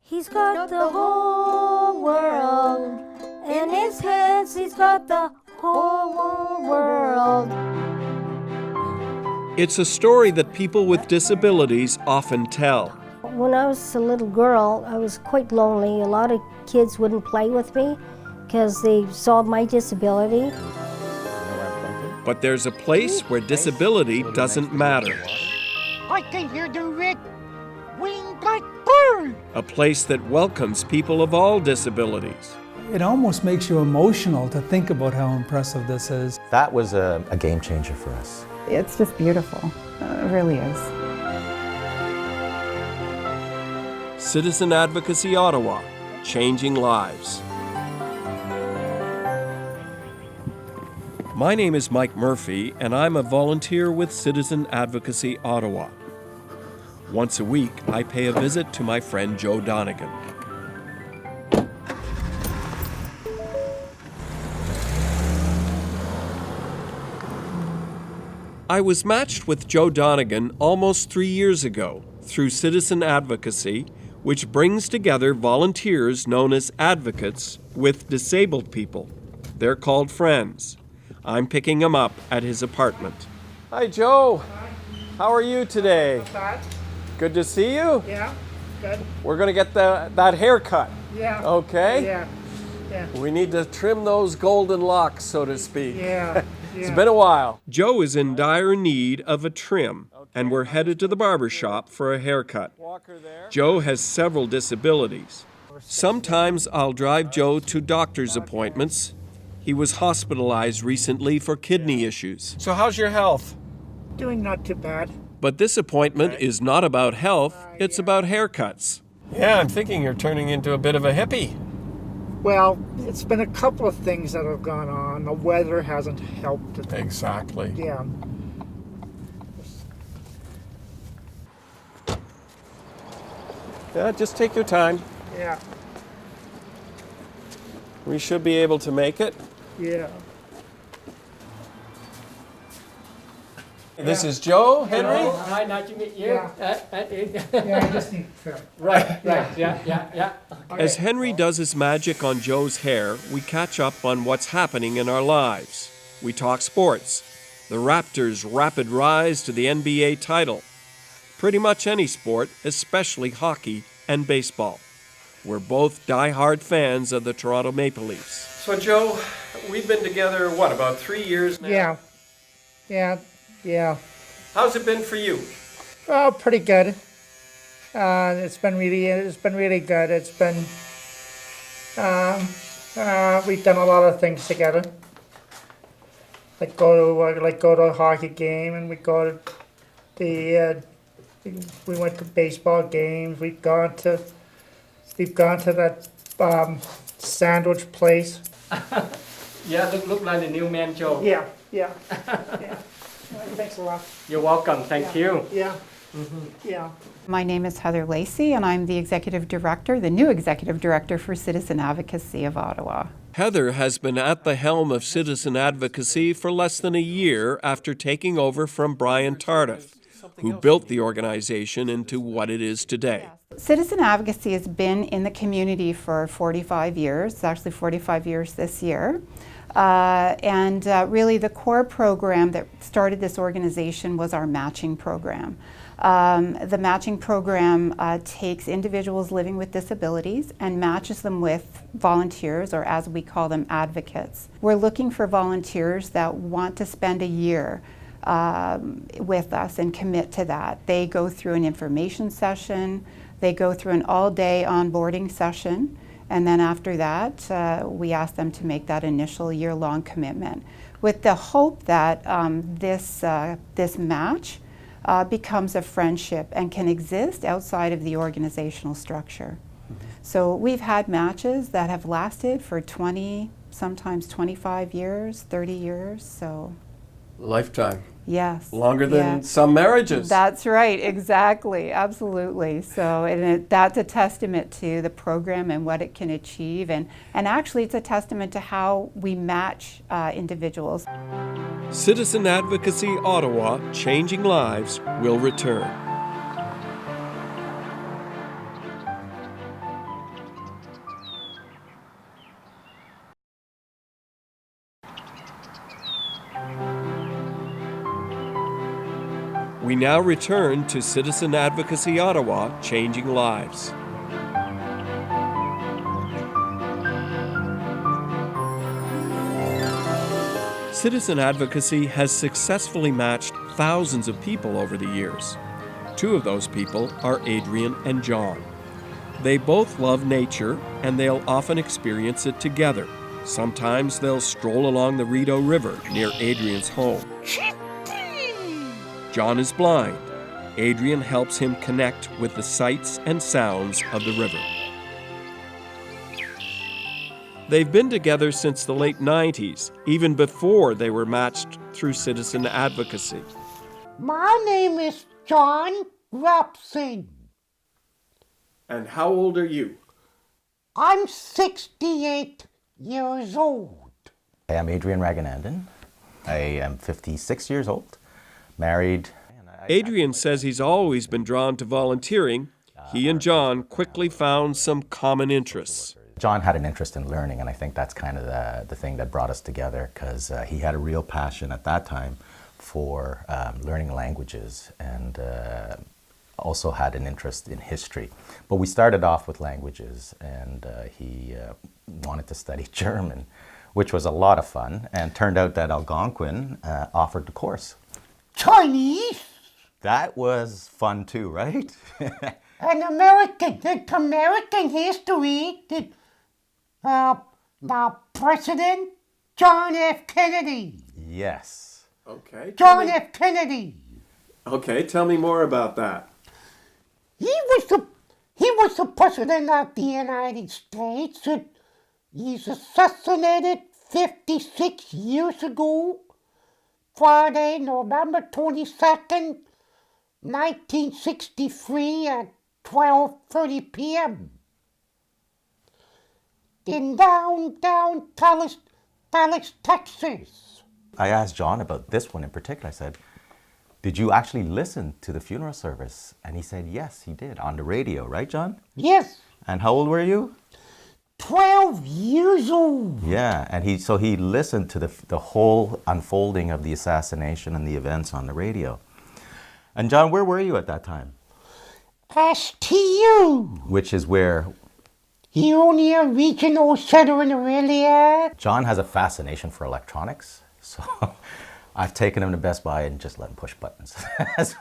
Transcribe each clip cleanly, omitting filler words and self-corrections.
He's got the whole world in his hands. He's got the whole world. It's a story that people with disabilities often tell. When I was a little girl, I was quite lonely. A lot of kids wouldn't play with me because they saw my disability. But there's a place where disability doesn't matter. I can hear the red winged like bird. A place that welcomes people of all disabilities. It almost makes you emotional to think about how impressive this is. That was a game changer for us. It's just beautiful. It really is. Citizen Advocacy Ottawa, changing lives. My name is Mike Murphy, and I'm a volunteer with Citizen Advocacy Ottawa. Once a week, I pay a visit to my friend Joe Donegan. I was matched with Joe Donegan almost 3 years ago through Citizen Advocacy, which brings together volunteers known as advocates with disabled people. They're called friends. I'm picking him up at his apartment. Hi, Joe. How are you today? Not bad. Good to see you. Yeah, good. We're going to get that haircut. Yeah. Okay? Yeah. We need to trim those golden locks, so to speak. Yeah. It's been a while. Joe is in dire need of a trim, and we're headed to the barber shop for a haircut. Joe has several disabilities. Sometimes I'll drive Joe to doctor's appointments. He was hospitalized recently for kidney issues. So how's your health? Doing not too bad. But this appointment is not about health, it's about haircuts. Yeah, I'm thinking you're turning into a bit of a hippie. Well, it's been a couple of things that have gone on. The weather hasn't helped. Exactly. Yeah. Yeah, just take your time. Yeah. We should be able to make it. Yeah. This is Joe, Henry. Hi, nice to meet you. Yeah. Yeah, I just need to trim. Right, yeah. As Henry does his magic on Joe's hair, we catch up on what's happening in our lives. We talk sports, the Raptors' rapid rise to the NBA title, pretty much any sport, especially hockey and baseball. We're both die-hard fans of the Toronto Maple Leafs. So Joe, we've been together, about 3 years now? Yeah. How's it been for you? Oh, pretty good. It's been really good. It's been we've done a lot of things together. Like go to a hockey game, and we went to baseball games. We've gone to that sandwich place. Yeah, look like the new man, Joe. Yeah. Thanks a lot. You're welcome, thank you. Yeah. Yeah. My name is Heather Lacey, and I'm the executive director, the new executive director for Citizen Advocacy of Ottawa. Heather has been at the helm of Citizen Advocacy for less than a year after taking over from Brian Tardif, who built the organization into what it is today. Citizen Advocacy has been in the community for 45 years. It's actually 45 years this year. Really the core program that started this organization was our matching program. The matching program takes individuals living with disabilities and matches them with volunteers, or as we call them, advocates. We're looking for volunteers that want to spend a year with us and commit to that. They go through an information session, they go through an all-day onboarding session, and then after that, we ask them to make that initial year-long commitment with the hope that this match becomes a friendship and can exist outside of the organizational structure. So we've had matches that have lasted for 20, sometimes 25 years, 30 years, so. Lifetime. Yes. Longer than some marriages. That's right, exactly, absolutely. So that's a testament to the program and what it can achieve, and actually it's a testament to how we match individuals. Citizen Advocacy Ottawa, Changing Lives, will return. We now return to Citizen Advocacy Ottawa, Changing Lives. Citizen Advocacy has successfully matched thousands of people over the years. Two of those people are Adrian and John. They both love nature, and they'll often experience it together. Sometimes they'll stroll along the Rideau River near Adrian's home. John is blind. Adrian helps him connect with the sights and sounds of the river. They've been together since the late 90s, even before they were matched through Citizen Advocacy. My name is John Robson. And how old are you? I'm 68 years old. I am Adrian Raganandan. I am 56 years old, married. Adrian says he's always been drawn to volunteering. He and John quickly found some common interests. John had an interest in learning, and I think that's kind of the thing that brought us together, because he had a real passion at that time for learning languages, and also had an interest in history. But we started off with languages, and he wanted to study German, which was a lot of fun, and turned out that Algonquin offered the course. Chinese That was fun too, right? and American history. The President John F. Kennedy. Yes. Okay. John F. Kennedy. Okay, tell me more about that. He was the president of the United States. And he's assassinated 56 years ago, Friday, November 22nd, 1963 at 12:30 p.m. in downtown Dallas, Texas. I asked John about this one in particular. I said, did you actually listen to the funeral service? And he said, yes, he did, on the radio, right, John? Yes, And how old were you? 12 years old. Yeah, and he listened to the whole unfolding of the assassination and the events on the radio. And John, where were you at that time? STU, Which is where Union Regional Center in Aurelia. John has a fascination for electronics, so I've taken him to Best Buy and just let him push buttons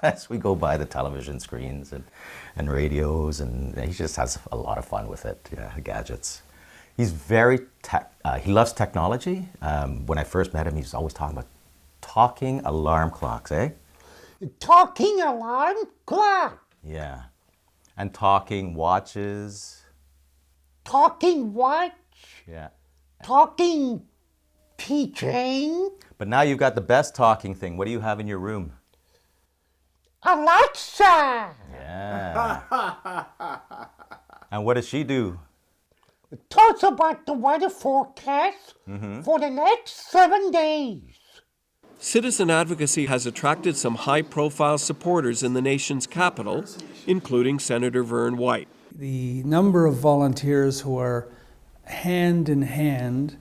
as we go by the television screens and radios, and he just has a lot of fun with it, gadgets. He's very he loves technology. When I first met him, he was always talking about talking alarm clocks, eh? Talking alarm clock. Yeah. And talking watches. Talking watch. Yeah. Talking keychain. But now you've got the best talking thing. What do you have in your room? Alexa. Yeah. And what does she do? Talks about the weather forecast for the next 7 days. Citizen Advocacy has attracted some high-profile supporters in the nation's capital, including Senator Vern White. The number of volunteers who are hand in hand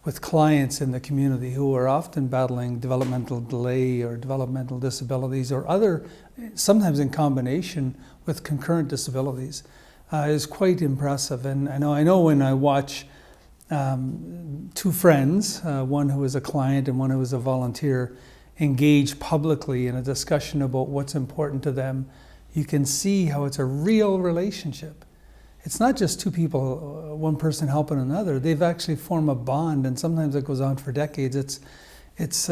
with clients in the community who are often battling developmental delay or developmental disabilities or other, sometimes in combination with concurrent disabilities, is quite impressive. And I know when I watch two friends, one who is a client and one who is a volunteer, engage publicly in a discussion about what's important to them, you can see how it's a real relationship. It's not just two people, one person helping another. They've actually formed a bond, and sometimes it goes on for decades. It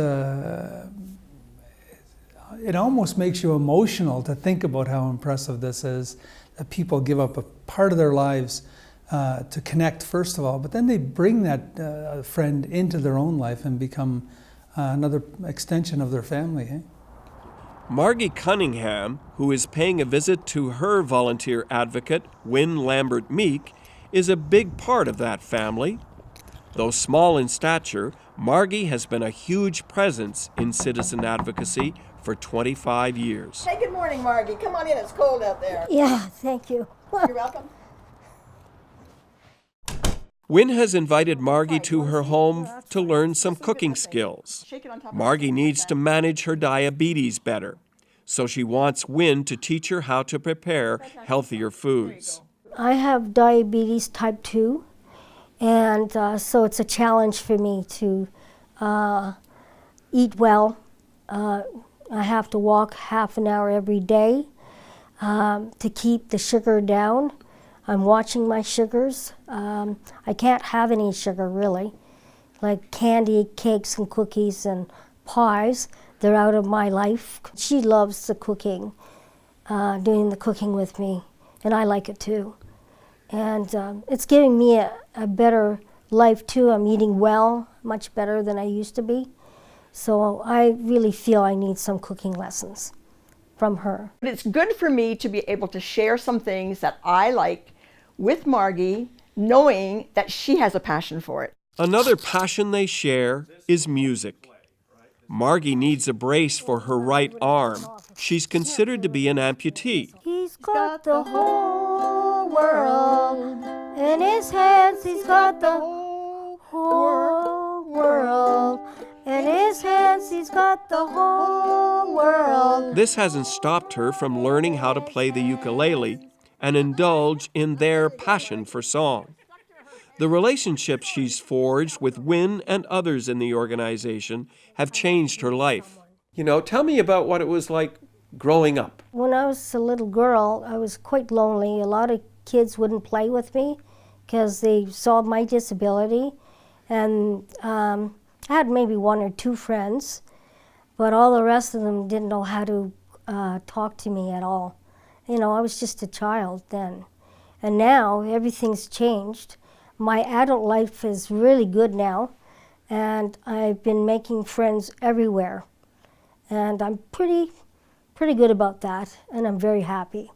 almost makes you emotional to think about how impressive this is, that people give up a part of their lives to connect, first of all, but then they bring that friend into their own life and become another extension of their family. Eh? Margie Cunningham, who is paying a visit to her volunteer advocate, Wynne Lambert Meek, is a big part of that family. Though small in stature, Margie has been a huge presence in citizen advocacy for 25 years. Hey, good morning, Margie. Come on in. It's cold out there. Yeah, thank you. You're welcome. Wynne has invited Margie to her home to learn some cooking skills. Margie needs to manage her diabetes better, so she wants Wynn to teach her how to prepare healthier foods. I have diabetes type 2, and so it's a challenge for me to eat well. I have to walk half an hour every day to keep the sugar down. I'm watching my sugars. I can't have any sugar really, like candy, cakes, and cookies and pies. They're out of my life. She loves the cooking, doing the cooking with me, and I like it too. And it's giving me a better life too. I'm eating well, much better than I used to be. So I really feel I need some cooking lessons from her. It's good for me to be able to share some things that I like with Margie, knowing that she has a passion for it. Another passion they share is music. Margie needs a brace for her right arm. She's considered to be an amputee. He's got the whole world in his hands. He's got the whole world in his hands. He's got the whole world. This hasn't stopped her from learning how to play the ukulele and indulge in their passion for song. The relationships she's forged with Wynn and others in the organization have changed her life. You know, tell me about what it was like growing up. When I was a little girl, I was quite lonely. A lot of kids wouldn't play with me because they saw my disability. And I had maybe one or two friends, but all the rest of them didn't know how to talk to me at all. You know, I was just a child then. And now everything's changed. My adult life is really good now, and I've been making friends everywhere. And I'm pretty good about that, and I'm very happy.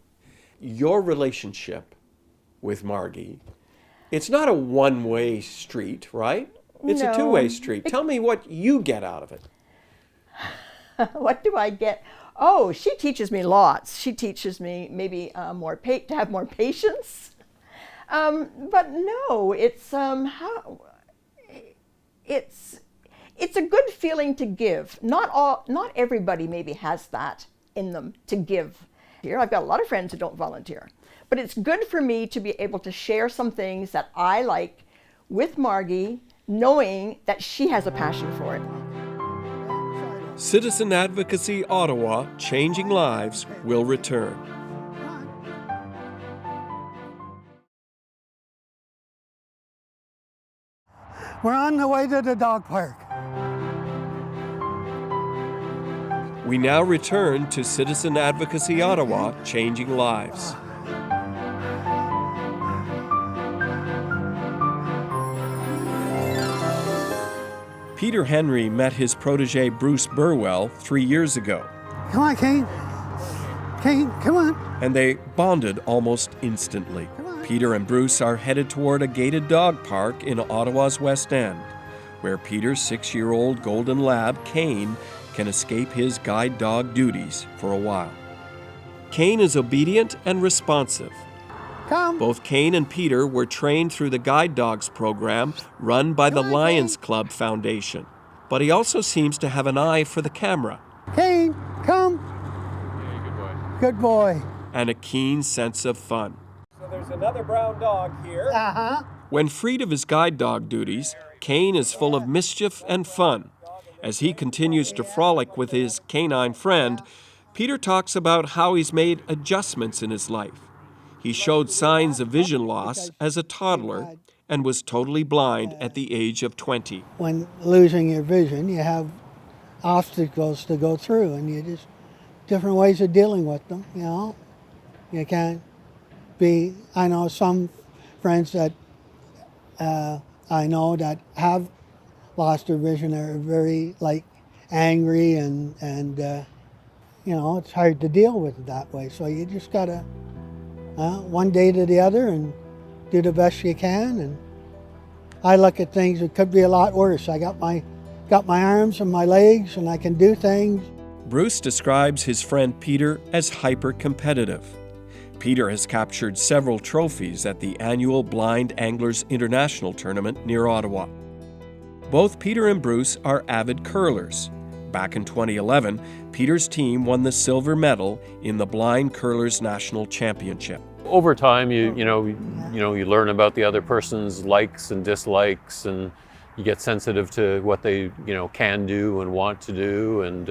Your relationship with Margie, it's not a one-way street, right? It's a two-way street. Tell me what you get out of it. What do I get? Oh, she teaches me lots. She teaches me maybe to have more patience. But no, it's a good feeling to give. Not everybody maybe has that in them to give. Here, I've got a lot of friends who don't volunteer, but it's good for me to be able to share some things that I like with Margie, knowing that she has a passion for it. Citizen Advocacy Ottawa, Changing Lives, will return. We're on the way to the dog park. We now return to Citizen Advocacy Ottawa, Changing Lives. Peter Henry met his protege Bruce Burwell 3 years ago. Come on, Kane. Kane, come on. And they bonded almost instantly. Peter and Bruce are headed toward a gated dog park in Ottawa's West End, where Peter's 6-year-old golden lab, Kane, can escape his guide dog duties for a while. Kane is obedient and responsive. Come. Both Kane and Peter were trained through the Guide Dogs program run by the Lions Club Foundation. But he also seems to have an eye for the camera. Kane, come. Good boy. And a keen sense of fun. So there's another brown dog here. Uh-huh. When freed of his guide dog duties, Kane is full of mischief and fun. As he continues to frolic with his canine friend, Peter talks about how he's made adjustments in his life. He showed signs of vision loss as a toddler and was totally blind at the age of 20. When losing your vision, you have obstacles to go through, and you just different ways of dealing with them, you know. You can't be, I know some friends that I know that have lost their vision are very angry and you know, it's hard to deal with it that way. So you just gotta one day to the other and do the best you can. And I look at things, it could be a lot worse. I got my arms and my legs and I can do things. Bruce describes his friend Peter as hyper-competitive. Peter has captured several trophies at the annual Blind Anglers International Tournament near Ottawa. Both Peter and Bruce are avid curlers. Back in 2011, Peter's team won the silver medal in the Blind Curlers National Championship. Over time, you learn about the other person's likes and dislikes, and you get sensitive to what they can do and want to do, and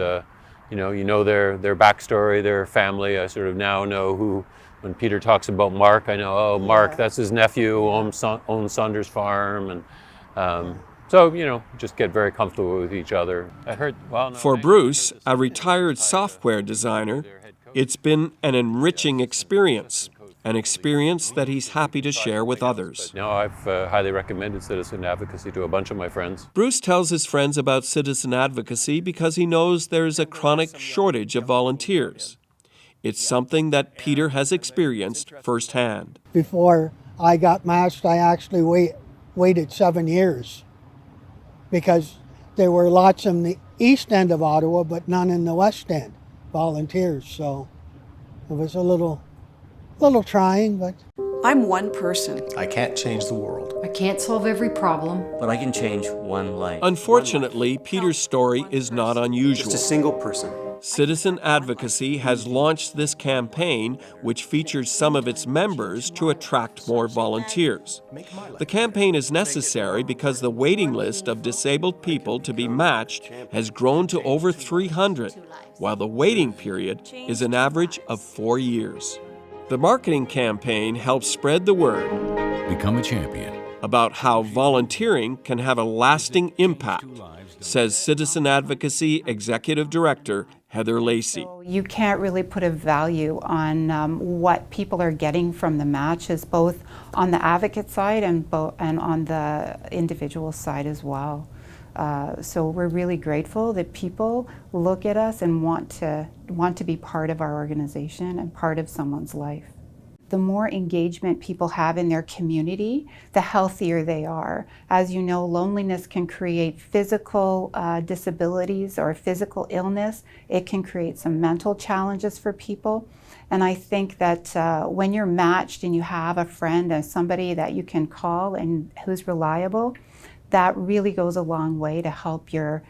you know their backstory, their family. I sort of now know who. When Peter talks about Mark, I know, oh, Mark, that's his nephew who owns Saunders Farm, and so just get very comfortable with each other. I heard. For Bruce, a retired software designer, it's been an enriching experience. An experience that he's happy to share with others. No, I've highly recommended Citizen Advocacy to a bunch of my friends. Bruce tells his friends about Citizen Advocacy because he knows there's a chronic shortage of volunteers. It's something that Peter has experienced firsthand. Before I got matched, I actually waited 7 years because there were lots in the east end of Ottawa, but none in the west end, volunteers. So it was a little trying, but... I'm one person. I can't change the world. I can't solve every problem. But I can change one life. Unfortunately, Peter's story is not unusual. Just a single person. Citizen Advocacy has launched this campaign, which features some of its members to attract more volunteers. The campaign is necessary because the waiting list of disabled people to be matched has grown to over 300, while the waiting period is an average of 4 years. The marketing campaign helps spread the word. Become a champion. About how volunteering can have a lasting impact, says Citizen Advocacy Executive Director Heather Lacey. You can't really put a value on what people are getting from the matches, both on the advocate side and on the individual side as well. So we're really grateful that people look at us and want to be part of our organization and part of someone's life. The more engagement people have in their community, the healthier they are. As you know, loneliness can create physical disabilities or physical illness. It can create some mental challenges for people. And I think that when you're matched and you have a friend and somebody that you can call and who's reliable, that really goes a long way to help your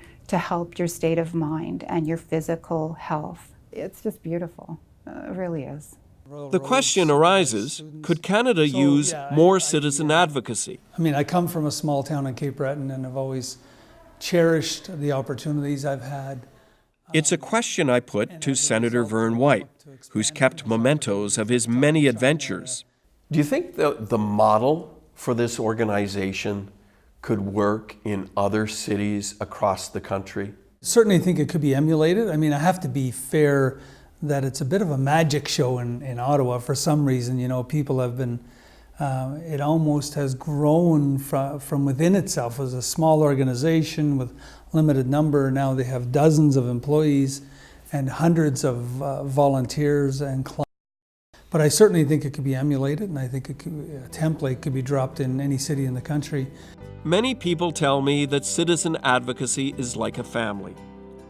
state of mind and your physical health. It's just beautiful. It really is. The question arises, could Canada use more citizen advocacy? I mean, I come from a small town in Cape Breton and I've always cherished the opportunities I've had. It's a question I put to Senator Vern White, who's kept mementos of his many adventures. Do you think the model for this organization could work in other cities across the country? Certainly think it could be emulated. I mean, I have to be fair that it's a bit of a magic show in Ottawa for some reason. People have been, it almost has grown from within itself as a small organization with limited number. Now they have dozens of employees and hundreds of volunteers and clients. But I certainly think it could be emulated, and I think a template could be dropped in any city in the country. Many people tell me that citizen advocacy is like a family.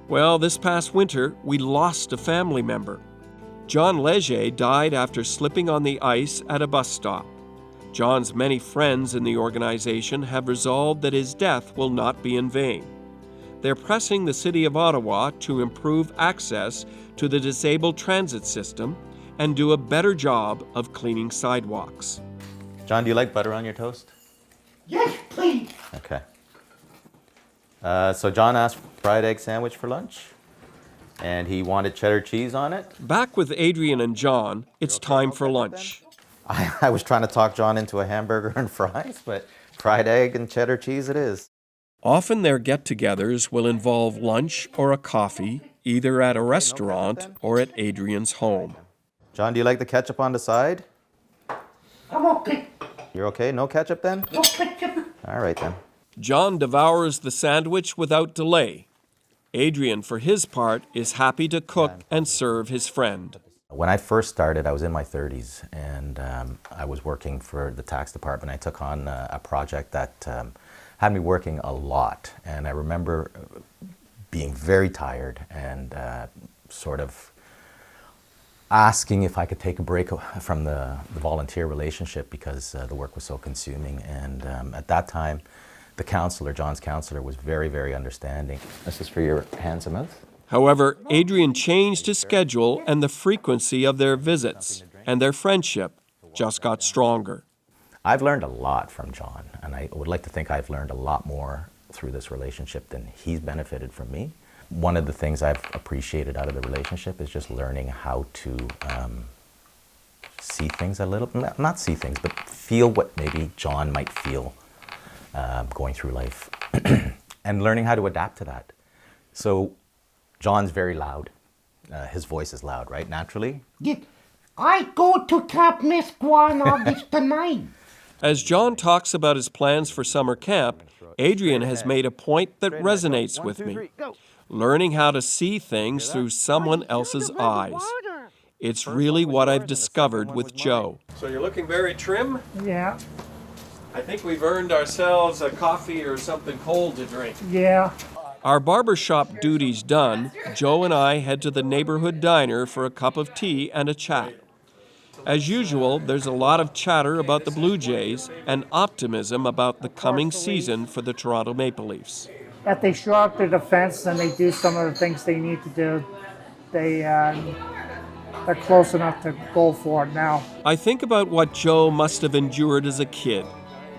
Well, this past winter, we lost a family member. John Leger died after slipping on the ice at a bus stop. John's many friends in the organization have resolved that his death will not be in vain. They're pressing the City of Ottawa to improve access to the disabled transit system and do a better job of cleaning sidewalks. John, do you like butter on your toast? Yes, please. Okay. So John asked fried egg sandwich for lunch, and he wanted cheddar cheese on it. Back with Adrian and John, it's time for lunch. I was trying to talk John into a hamburger and fries, but fried egg and cheddar cheese it is. Often their get-togethers will involve lunch or a coffee, either at a restaurant or at Adrian's home. John, do you like the ketchup on the side? I'm okay. You're okay? No ketchup then? No ketchup. All right then. John devours the sandwich without delay. Adrian, for his part, is happy to cook and serve his friend. When I first started, I was in my 30s, and I was working for the tax department. I took on a project that had me working a lot, and I remember being very tired and sort of asking if I could take a break from the volunteer relationship because the work was so consuming. And at that time, The counselor, John's counselor, was very, very understanding. This is for your hands and mouth. However, Adrian changed his schedule and the frequency of their visits, and their friendship just got stronger. I've learned a lot from John, and I would like to think I've learned a lot more through this relationship than he's benefited from me. One of the things I've appreciated out of the relationship is just learning how to see things a little, not see things, but feel what maybe John might feel going through life, and learning how to adapt to that. So John's very loud. His voice is loud, right, naturally? I go to Cap Mesquana this tonight. As John talks about his plans for summer camp, Adrian has made a point that resonates with me. Learning how to see things through someone else's eyes. It's really what I've discovered with Joe. So you're looking very trim? Yeah. I think we've earned ourselves a coffee or something cold to drink. Yeah. Our barbershop duties done, Joe and I head to the neighborhood diner for a cup of tea and a chat. As usual, there's a lot of chatter about the Blue Jays and optimism about the coming season for the Toronto Maple Leafs. If they show up their defense and they do some of the things they need to do, they're close enough to go for it now. I think about what Joe must have endured as a kid,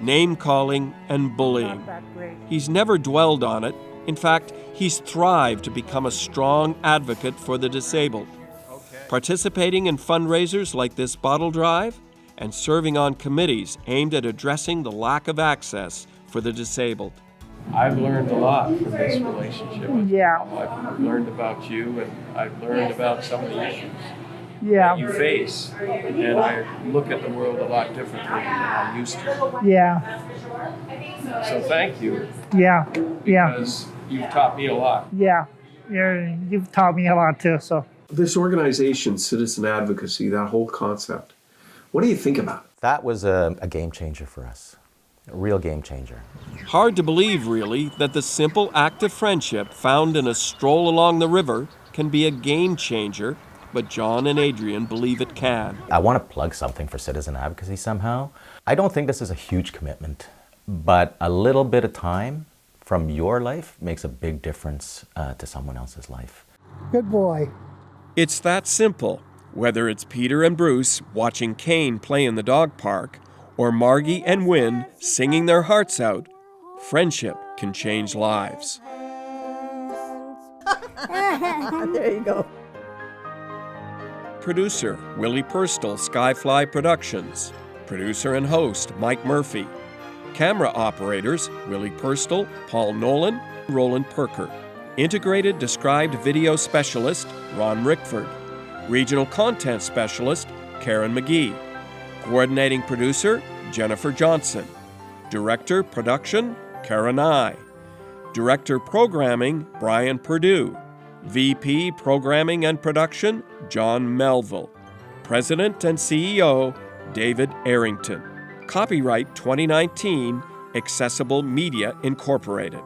name-calling and bullying. He's never dwelled on it. In fact, he's thrived to become a strong advocate for the disabled, participating in fundraisers like this bottle drive and serving on committees aimed at addressing the lack of access for the disabled. I've learned a lot from this relationship. Yeah. I've learned about you, and I've learned about some of the issues Yeah. that you face, and I look at the world a lot differently than I used to. Yeah. So thank you, Yeah. Yeah. because you've taught me a lot. Yeah. You've taught me a lot too, so. This organization, Citizen Advocacy, that whole concept, what do you think about it? That was a game changer for us, a real game changer. Hard to believe, really, that the simple act of friendship found in a stroll along the river can be a game changer, but John and Adrian believe it can. I want to plug something for Citizen Advocacy somehow. I don't think this is a huge commitment, but a little bit of time from your life makes a big difference to someone else's life. Good boy. It's that simple. Whether it's Peter and Bruce watching Kane play in the dog park, or Margie and Wynne singing their hearts out, friendship can change lives. There you go. Producer, Willie Purstel, Skyfly Productions. Producer and host, Mike Murphy. Camera operators, Willie Purstel, Paul Nolan, Roland Perker. Integrated Described Video Specialist, Ron Rickford. Regional Content Specialist, Karen McGee. Coordinating Producer, Jennifer Johnson. Director Production, Karen Nye. Director Programming, Brian Perdue. VP Programming and Production, John Melville. President and CEO, David Arrington. Copyright 2019, Accessible Media Incorporated.